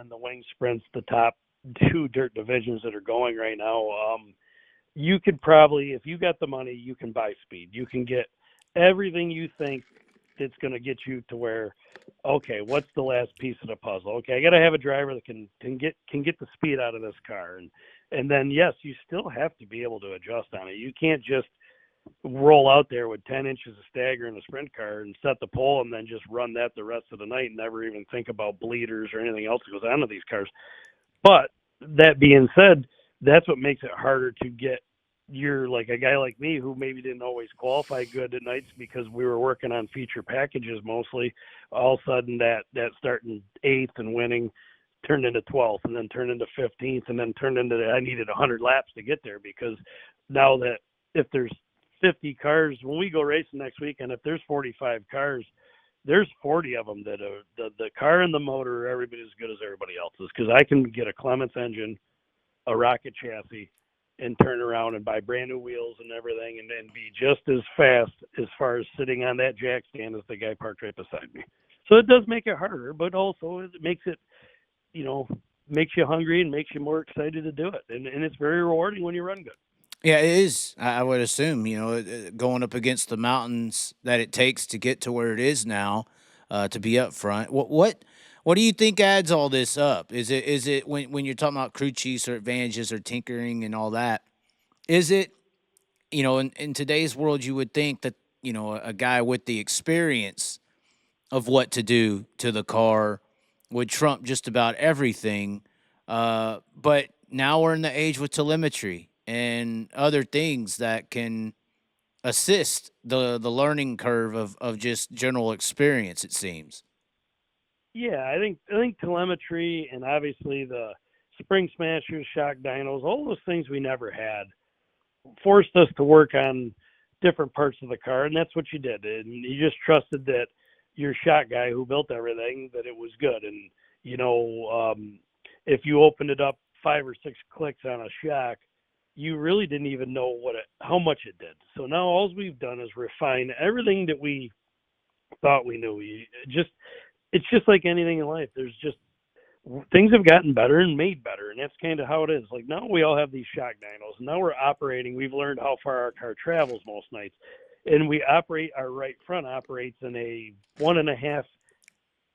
on the wing sprints, the top 2 dirt divisions that are going right now, you could probably, if you got the money, you can buy speed. You can get everything you think it's going to get you to where, okay, what's the last piece of the puzzle? Okay, I got to have a driver that can get the speed out of this car, and then yes, you still have to be able to adjust on it. You can't just roll out there with 10 inches of stagger in a sprint car and set the pole and then just run that the rest of the night and never even think about bleeders or anything else that goes onto these cars. But that being said, that's what makes it harder to get like a guy like me who maybe didn't always qualify good at nights because we were working on feature packages mostly. All of a sudden that starting 8th and winning turned into 12th and then turned into 15th and then turned into I needed 100 laps to get there, because now that if there's 50 cars, when we go racing next weekend, if there's 45 cars, there's 40 of them that are the car and the motor are every bit as good as everybody else's, because I can get a Clements engine, a rocket chassis, and turn around and buy brand new wheels and everything and be just as fast as far as sitting on that jack stand as the guy parked right beside me. So it does make it harder, but also it makes it, makes you hungry and makes you more excited to do it. And it's very rewarding when you run good. Yeah, it is. I would assume, going up against the mountains that it takes to get to where it is now, to be up front. What do you think adds all this up? Is it when you're talking about crew chiefs or advantages or tinkering and all that? Is it, in today's world, you would think that a guy with the experience of what to do to the car would trump just about everything. But now we're in the age with telemetry and other things that can assist the learning curve of just general experience, it seems. Yeah, I think telemetry and obviously the spring smashers, shock dynos, all those things we never had forced us to work on different parts of the car, and that's what you did. And you just trusted that your shock guy who built everything, that it was good. And, if you opened it up 5 or 6 clicks on a shock, you really didn't even know how much it did. So now all we've done is refine everything that we thought we knew. It's just like anything in life. There's just things have gotten better and made better, and that's kind of how it is. Like now we all have these shock dynos, and now we're operating. We've learned how far our car travels most nights, and our right front operates in a 1.5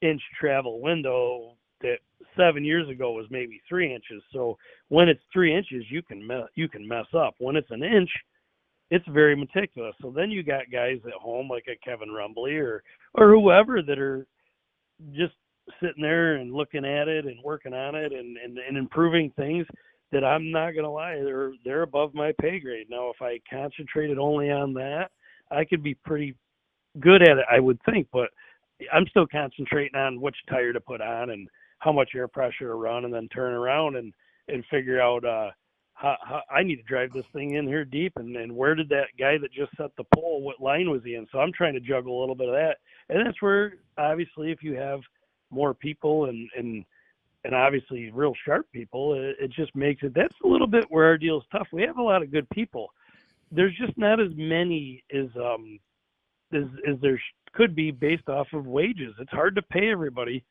inch travel window that 7 years ago was maybe 3 inches. So when it's 3 inches, you can mess up. When it's an inch, it's very meticulous. So then you got guys at home like a Kevin Rumbly or whoever that are just sitting there and looking at it and working on it and improving things that I'm not going to lie, they're above my pay grade. Now, if I concentrated only on that, I could be pretty good at it, I would think, but I'm still concentrating on which tire to put on and how much air pressure to run, and then turn around and figure out how I need to drive this thing in here deep, and where did that guy that just set the pole, what line was he in? So I'm trying to juggle a little bit of that. And that's where, obviously, if you have more people and obviously real sharp people, it just makes it, that's a little bit where our deal is tough. We have a lot of good people. There's just not as many as there could be based off of wages. It's hard to pay everybody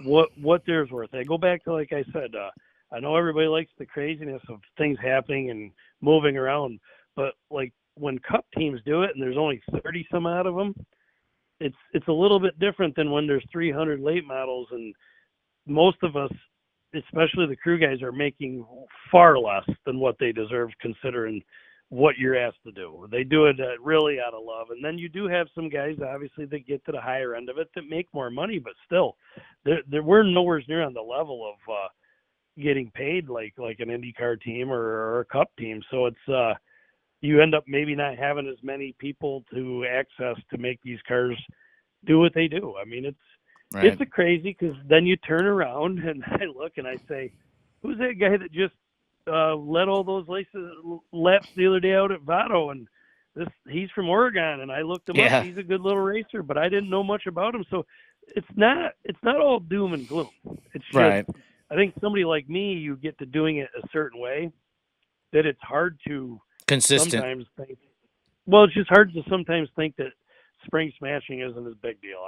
what theirs worth. I go back to, like I said, I know everybody likes the craziness of things happening and moving around, but like when cup teams do it and there's only 30 some out of them, it's a little bit different than when there's 300 late models, and most of us, especially the crew guys, are making far less than what they deserve considering what you're asked to do. They do it really out of love. And then you do have some guys, obviously, that get to the higher end of it that make more money, but still, we're nowhere near on the level of getting paid like an IndyCar team or a Cup team. So it's you end up maybe not having as many people to access to make these cars do what they do. I mean, it's a crazy, because then you turn around and I look and I say, who's that guy that just led all those laps the other day out at Vado? And he's from Oregon, and I looked him up. He's a good little racer, but I didn't know much about him. So it's not all doom and gloom. It's just, I think somebody like me, you get to doing it a certain way that it's hard to consistent. Sometimes think, well, it's just hard to sometimes think that spring smashing isn't a big deal.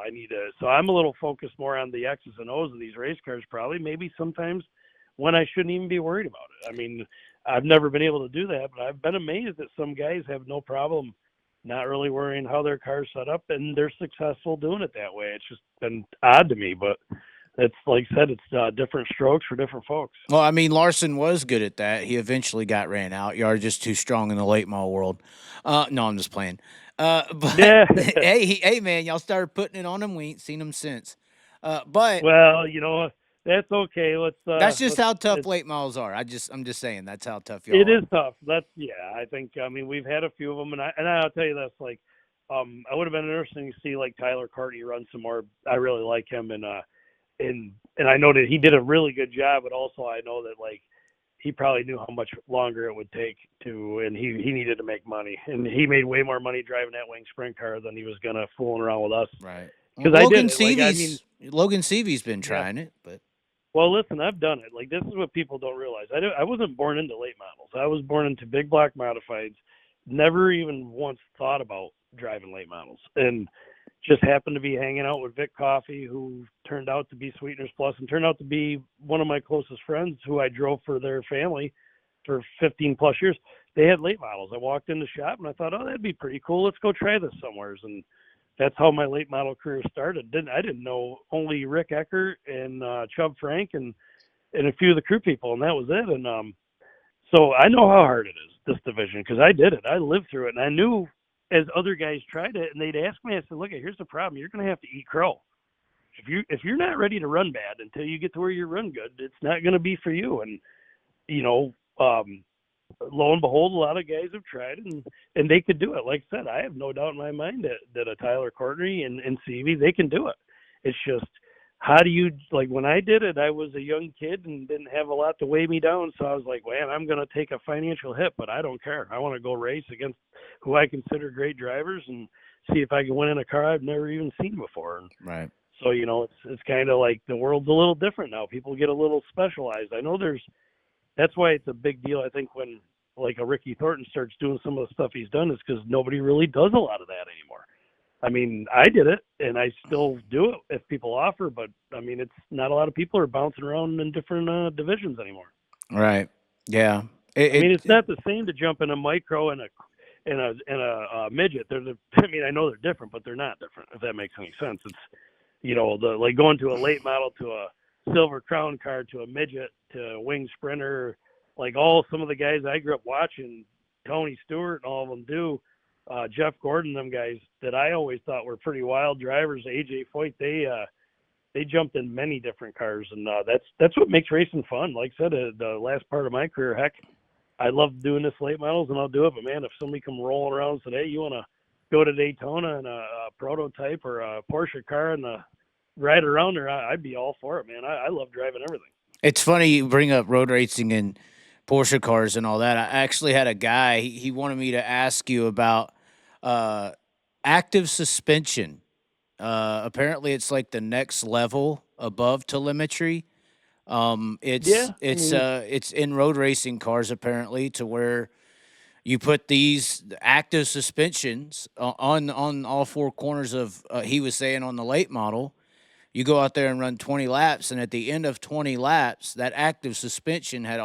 So I'm a little focused more on the X's and O's of these race cars, probably, maybe sometimes when I shouldn't even be worried about it. I mean, I've never been able to do that, but I've been amazed that some guys have no problem not really worrying how their car's set up, and they're successful doing it that way. It's just been odd to me, but it's like I said, it's different strokes for different folks. Well, I mean, Larson was good at that. He eventually got ran out. You are just too strong in the late model world. No, I'm just playing. But Yeah. hey, man, y'all started putting it on him. We ain't seen him since. But Well, that's okay. that's just how tough it's, late models are. I'm just saying that's how tough y'all it are. is tough. I mean, we've had a few of them, and I'll tell you this, like, I would have been interesting to see like Tyler Cartney run some more. I really like him, and I know that he did a really good job, but also I know that like he probably knew how much longer it would take and he needed to make money, and he made way more money driving that wing sprint car than he was gonna fooling around with us. Right. Because Well, I did it. Like, I mean, Logan Seavey's been trying it, but. Well, listen, I've done it. Like, this is what people don't realize. I wasn't born into late models. I was born into big block modifieds. Never even once thought about driving late models, and just happened to be hanging out with Vic Coffey, who turned out to be Sweeteners Plus and turned out to be one of my closest friends, who I drove for their family for 15 plus years. They had late models. I walked in the shop and I thought, oh, that'd be pretty cool. Let's go try this somewheres. And that's how my late model career started. I didn't know only Rick Eckert and Chubb Frank and a few of the crew people, and that was it. And so I know how hard it is, this division, because I did it. I lived through it, and I knew as other guys tried it, and they'd ask me, I said, look, here's the problem. You're going to have to eat crow. If you're not ready to run bad until you get to where you run good, it's not going to be for you. And, lo and behold, a lot of guys have tried and they could do it. Like I said, I have no doubt in my mind that a Tyler Courtney and CV, they can do it. It's just, how do you, like, when I did it, I was a young kid and didn't have a lot to weigh me down. So I was like, man, I'm going to take a financial hit, but I don't care. I want to go race against who I consider great drivers and see if I can win in a car I've never even seen before. Right. So, it's kind of like the world's a little different now. People get a little specialized. I know that's why it's a big deal. I think when like a Ricky Thornton starts doing some of the stuff he's done, is because nobody really does a lot of that anymore. I mean, I did it and I still do it if people offer, but I mean, it's not a lot of people are bouncing around in different divisions anymore. Right. Yeah. It's not the same to jump in a micro and a midget. I know they're different, but they're not different, if that makes any sense. It's, like going to a late model to a silver crown car to a midget to a wing sprinter, like some of the guys I grew up watching, Tony Stewart and all of them do, Jeff Gordon, them guys that I always thought were pretty wild drivers, AJ Foyt, they jumped in many different cars, and that's what makes racing fun. Like I said, the last part of my career, heck, I love doing this late models and I'll do it, but man, if somebody come rolling around and said, hey, you want to go to Daytona in a prototype or a Porsche car and ride around there, I'd be all for it, man. I love driving everything. It's funny you bring up road racing and Porsche cars and all that. I actually had a guy, he wanted me to ask you about active suspension. Apparently it's like the next level above telemetry. It's in road racing cars apparently, to where you put these active suspensions on all four corners of, he was saying on the late model, you go out there and run 20 laps, and at the end of 20 laps, that active suspension it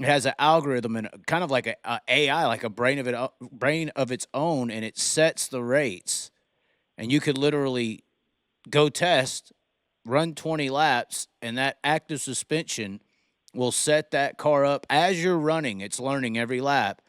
has an algorithm and kind of like a AI, like a brain of its own, and it sets the rates. And you could literally go test, run 20 laps, and that active suspension will set that car up as you're running. It's learning every lap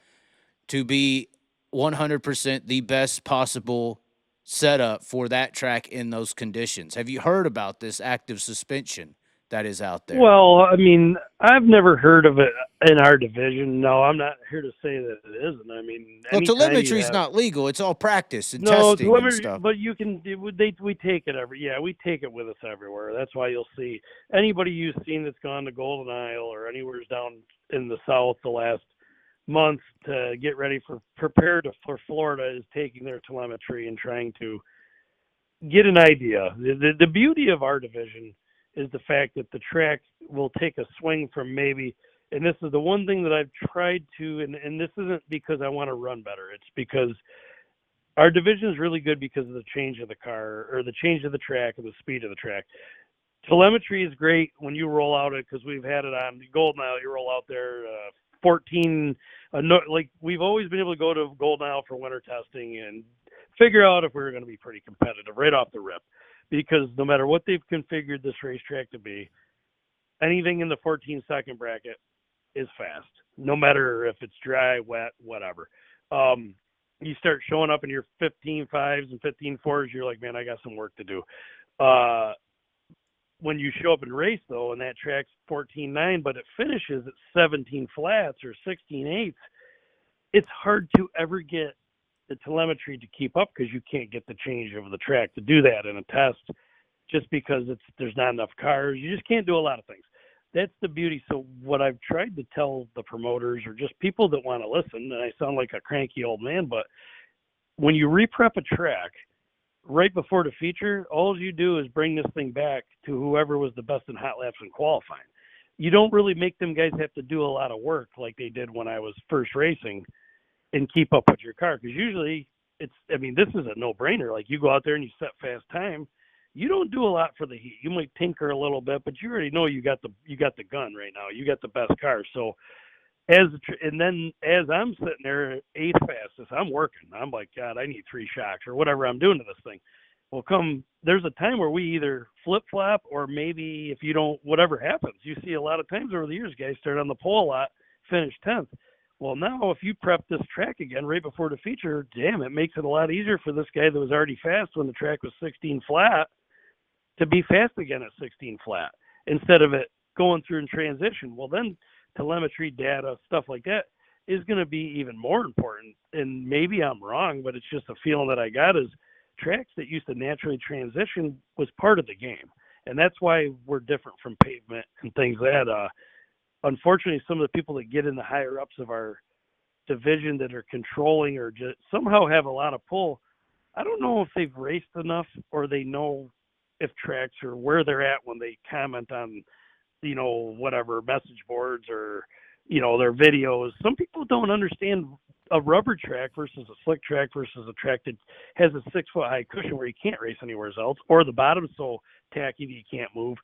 to be 100% the best possible setup for that track in those conditions. Have you heard about this active suspension that is out there? Well, I mean, I've never heard of it in our division. No, I'm not here to say that it isn't. I mean, telemetry is not legal. It's all practice and testing and stuff. But we take it we take it with us everywhere. That's why you'll see anybody you've seen that's gone to Golden Isle or anywhere down in the South the last month to get ready for Florida is taking their telemetry and trying to get an idea. The beauty of our division is the fact that the track will take a swing from maybe, and this is the one thing that I've tried to, and this isn't because I want to run better. It's because our division is really good because of the change of the car or the change of the track and the speed of the track. Telemetry is great when you roll out it because we've had it on Gold Nile. You roll out there 14. Like we've always been able to go to Gold Nile for winter testing and figure out if we were going to be pretty competitive right off the rip. Because no matter what they've configured this racetrack to be, anything in the 14-second bracket is fast. No matter if it's dry, wet, whatever. You start showing up in your 15.5s and 15.4s, you're like, man, I got some work to do. When you show up and race, though, and that track's 14.9, but it finishes at 17 flats or 16.8s, it's hard to ever get the telemetry to keep up because you can't get the change of the track to do that in a test just because there's not enough cars. You just can't do a lot of things. That's the beauty. So what I've tried to tell the promoters or just people that want to listen, and I sound like a cranky old man, but when you reprep a track, right before the feature, all you do is bring this thing back to whoever was the best in hot laps and qualifying. You don't really make them guys have to do a lot of work like they did when I was first racing and keep up with your car. Because usually this is a no-brainer. Like you go out there and you set fast time. You don't do a lot for the heat. You might tinker a little bit, but you already know you got the gun right now. You got the best car. So and then as I'm sitting there eighth fastest, I'm working. I'm like, God, I need 3 shocks or whatever I'm doing to this thing. Well, there's a time where we either flip flop or maybe if you don't, whatever happens. You see a lot of times over the years, guys start on the pole a lot, finish 10th. Well, now if you prep this track again right before the feature, damn, it makes it a lot easier for this guy that was already fast when the track was 16 flat to be fast again at 16 flat instead of it going through in transition. Well, then telemetry data, stuff like that is going to be even more important. And maybe I'm wrong, but it's just a feeling that I got is tracks that used to naturally transition was part of the game. And that's why we're different from pavement and things like that. Unfortunately, some of the people that get in the higher ups of our division that are controlling or just somehow have a lot of pull, I don't know if they've raced enough or they know if tracks or where they're at when they comment on, whatever message boards or, their videos. Some people don't understand a rubber track versus a slick track versus a track that has a 6-foot high cushion where you can't race anywhere else, or the bottom's so tacky that you can't move.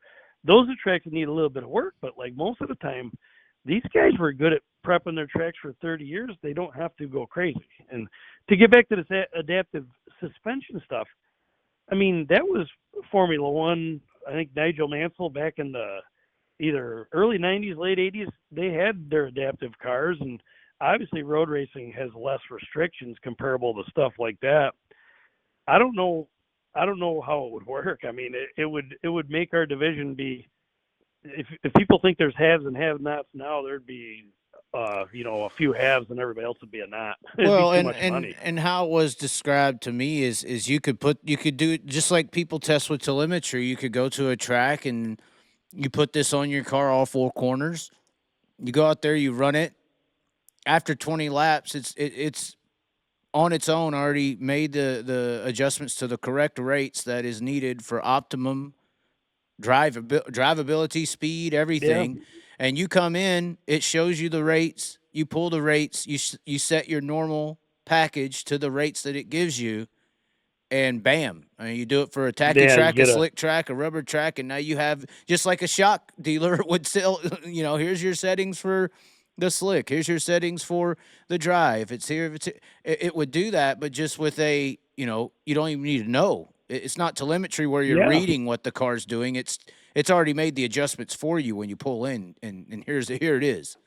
Those are tracks that need a little bit of work, but like most of the time, these guys were good at prepping their tracks for 30 years. They don't have to go crazy. And to get back to this adaptive suspension stuff, that was Formula One. I think Nigel Mansell back in the either early 90s, late 80s, they had their adaptive cars. And obviously road racing has less restrictions comparable to stuff like that. I don't know how it would work. It would make our division be, if people think there's haves and have-nots now, there'd be a few haves and everybody else would be a not. Well, be too much money. And how it was described to me is you could do it just like people test with telemetry. You could go to a track and you put this on your car all 4 corners. You go out there, you run it. After 20 laps, it's on its own already made the adjustments to the correct rates that is needed for optimum drivability, speed, everything. Yeah. And you come in, it shows you the rates. You pull the rates. You set your normal package to the rates that it gives you, and bam. You do it for a tacky track, a slick track, a rubber track, and now you have, just like a shock dealer would sell, here's your settings for the slick. Here's your settings for the dry. If it's here, it would do that, but just with you don't even need to know. It's not telemetry where you're reading what the car's doing. It's already made the adjustments for you when you pull in, and here it is.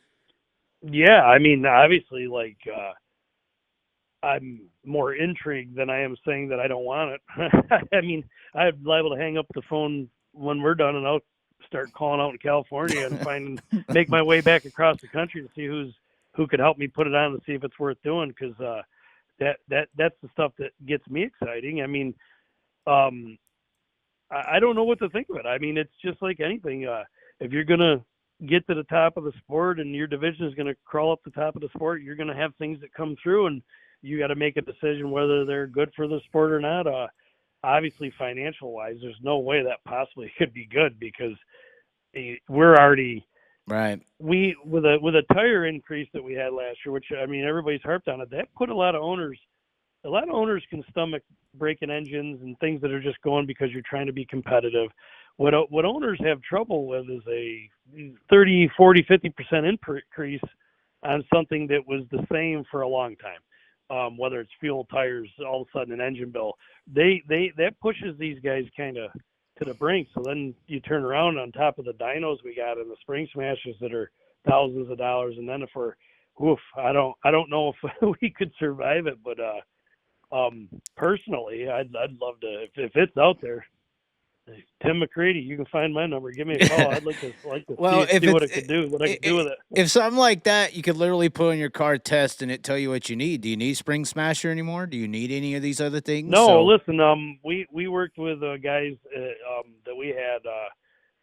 Yeah, obviously, I'm more intrigued than I am saying that I don't want it. I'm liable to hang up the phone when we're done, and I'll start calling out in California and make my way back across the country to see who could help me put it on and see if it's worth doing, because that's the stuff that gets me exciting. I don't know what to think of it. It's just like anything. If you're gonna get to the top of the sport and your division is gonna crawl up the top of the sport, you're gonna have things that come through, and you got to make a decision whether they're good for the sport or not. Obviously, financial wise, there's no way that possibly could be good, because we're already right. We with a tire increase that we had last year, which everybody's harped on it. That put a lot of owners a lot of owners can stomach breaking engines and things that are just going because you're trying to be competitive. What owners have trouble with is a 30, 40, 50% increase on something that was the same for a long time. Whether it's fuel, tires, all of a sudden an engine bill, that pushes these guys kind of to the brink. So then you turn around on top of the dynos we got and the spring smashers that are thousands of dollars, and then if we're, I don't know if we could survive it, but personally, I'd love to if it's out there. Tim McCreadie, you can find my number. Give me a call. I'd like to Well, see what it could do, what I could do with it. If something like that, you could literally put on your car test and it tell you what you need. Do you need spring smasher anymore? Do you need any of these other things? No, listen. We worked with guys that we had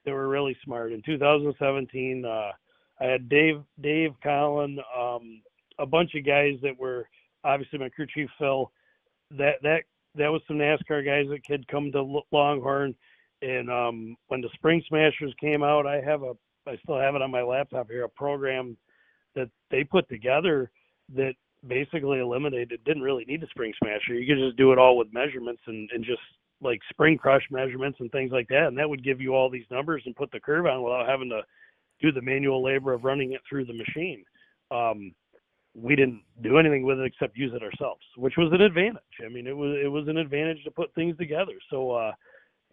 that were really smart. In 2017, I had Dave Collin, a bunch of guys that were obviously my crew chief Phil. That was some NASCAR guys that could come to Longhorn. And when the Spring Smashers came out, I still have it on my laptop here, a program that they put together that basically eliminated, didn't really need the Spring Smasher. You could just do it all with measurements and just like spring crush measurements and things like that. And that would give you all these numbers and put the curve on without having to do the manual labor of running it through the machine. We didn't do anything with it except use it ourselves, which was an advantage. I mean, it was an advantage to put things together. So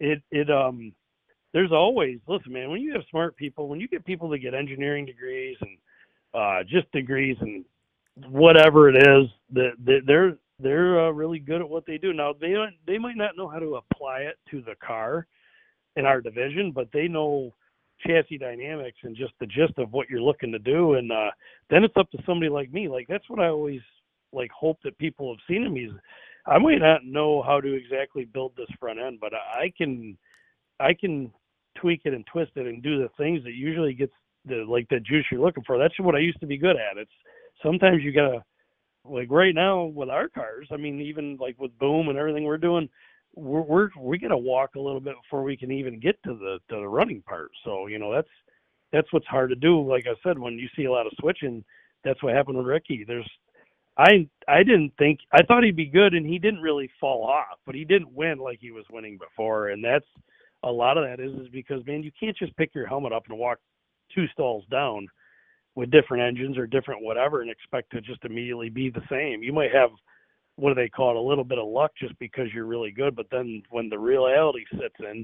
there's always, listen, man, when you have smart people, when you get people that get engineering degrees and just degrees and whatever it is, that they're really good at what they do. Now they might not know how to apply it to the car in our division, but they know chassis dynamics and just the gist of what you're looking to do. And then it's up to somebody like me. Like, that's what I always like hope that people have seen in me is I might not know how to exactly build this front end, but I can tweak it and twist it and do the things that usually gets the juice you're looking for. That's what I used to be good at. It's sometimes you gotta, like right now with our cars, I mean, even like with Boom and everything we're doing, we gotta walk a little bit before we can even get to the running part. So, you know, that's what's hard to do. Like I said, when you see a lot of switching, that's what happened with Ricky. I thought he'd be good, and he didn't really fall off, but he didn't win like he was winning before. And that's a lot of that is because, man, you can't just pick your helmet up and walk 2 stalls down with different engines or different whatever and expect to just immediately be the same. You might have, what do they call it, a little bit of luck just because you're really good. But then when the reality sits in,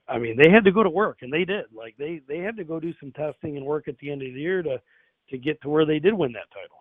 I mean, they had to go to work, and they did. Like they had to go do some testing and work at the end of the year to get to where they did win that title.